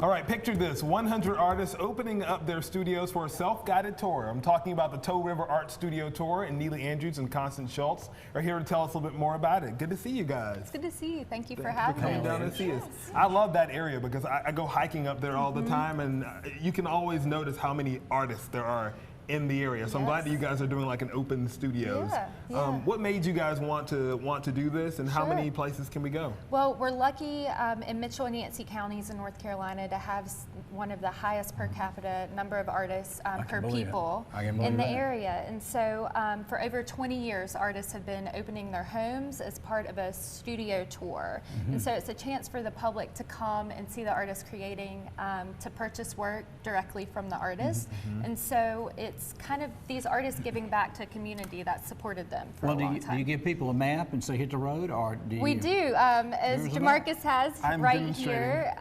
All right, picture this, 100 artists opening up their studios for a self-guided tour. I'm talking about the Toe River Art Studio Tour, and Neely Andrews and Constance Schultze are here to tell us a little bit more about it. Good to see you guys. It's good to see you. Thank you for having me. Coming down to see us. I love that area because I go hiking up there all the time, and you can always notice how many artists there are in the area. So I'm glad that you guys are doing like an open studios. What made you guys want to do this, and how many places can we go? Well, we're lucky in Mitchell and Yancey counties in North Carolina to have one of the highest per capita number of artists per people in the area. And so for over 20 years, artists have been opening their homes as part of a studio tour. And so it's a chance for the public to come and see the artists creating, to purchase work directly from the artists. And so it's kind of these artists giving back to a community that supported them for a long time. Do you give people a map and say hit the road, or do you? We do, as Jamarcus has right here.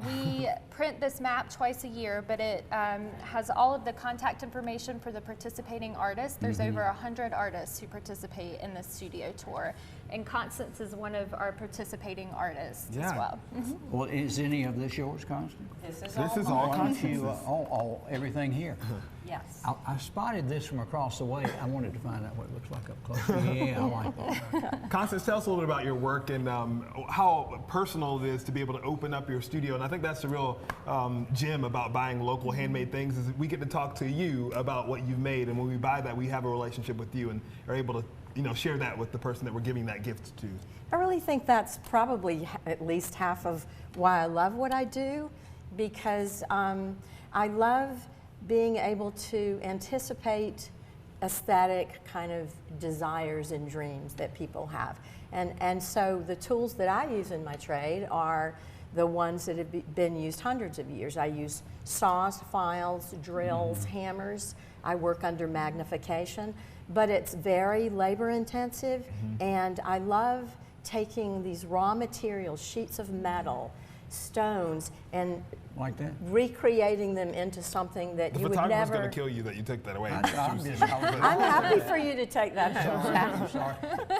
We print this map twice a year, but it has all of the contact information for the participating artists. There's over 100 artists who participate in this studio tour, and Constance is one of our participating artists as well. Well, is any of this yours, Constance? This is all Constance's. Everything here. Yes. I spotted this from across the way. I wanted to find out what it looks like up close. Yeah, I like that. Constance, tell us a little bit about your work and how personal it is to be able to open up your studio. And I think that's the real gem about buying local handmade things, is we get to talk to you about what you've made, and when we buy that, we have a relationship with you and are able to share that with the person that we're giving that gift to. I really think that's probably at least half of why I love what I do, because I love being able to anticipate aesthetic kind of desires and dreams that people have. And so the tools that I use in my trade are the ones that have been used hundreds of years. I use saws, files, drills, hammers. I work under magnification, but it's very labor intensive, and I love taking these raw materials, sheets of metal, stones, and like that, recreating them into something that you would never. The photographer's going to kill you that you take that away. I'm happy for you to take that picture. I'm sorry.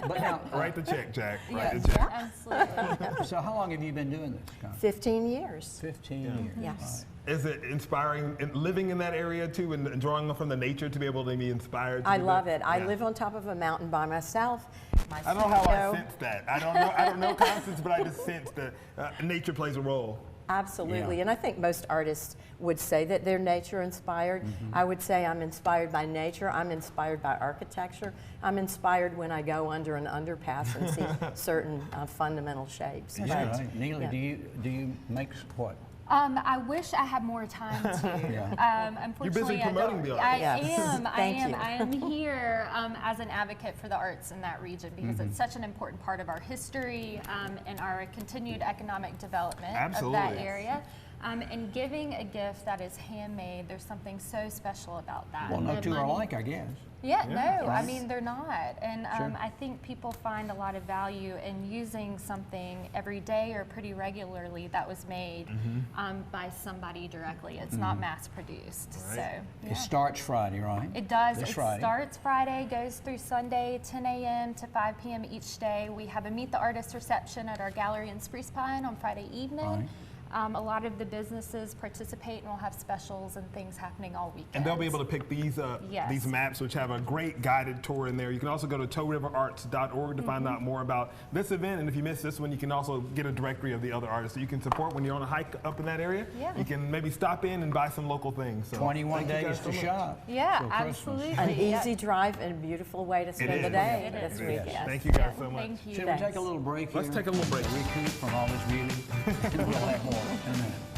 But now, write the check, Jack. Yes, absolutely. So how long have you been doing this, Constance? 15 years. 15 years. Yes. Is it inspiring, living in that area too, and drawing from the nature to be able to be inspired? I love it. I live on top of a mountain by myself. I don't know how I sense that. I don't know Constance, but I just sense that nature plays a role. Absolutely, and I think most artists would say that they're nature inspired. I would say I'm inspired by nature. I'm inspired by architecture. I'm inspired when I go under an underpass and see certain fundamental shapes. Right. Neely, do you make what? I wish I had more time to. Unfortunately, you're busy promoting the arts. I am here as an advocate for the arts in that region, because it's such an important part of our history and our continued economic development of that area. And giving a gift that is handmade, there's something so special about that. Well, no two are alike, I guess. I mean, they're not. And I think people find a lot of value in using something every day or pretty regularly that was made by somebody directly. It's not mass produced. So it starts Friday, right? It does. This it Friday. Starts Friday, goes through Sunday, 10 a.m. to 5 p.m. each day. We have a Meet the Artist reception at our gallery in Spruce Pine on Friday evening. A lot of the businesses participate, and we'll have specials and things happening all weekend. And they'll be able to pick these maps, which have a great guided tour in there. You can also go to toeriverarts.org to find out more about this event. And if you missed this one, you can also get a directory of the other artists. So you can support when you're on a hike up in that area. You can maybe stop in and buy some local things. So 21 days to shop. Yeah, absolutely. An easy drive and a beautiful way to spend the day this weekend. Thank you guys so much. Thank you. Should we take a little break here? Let's take a little break. Recoup from all this beauty. And we'll have more in a minute.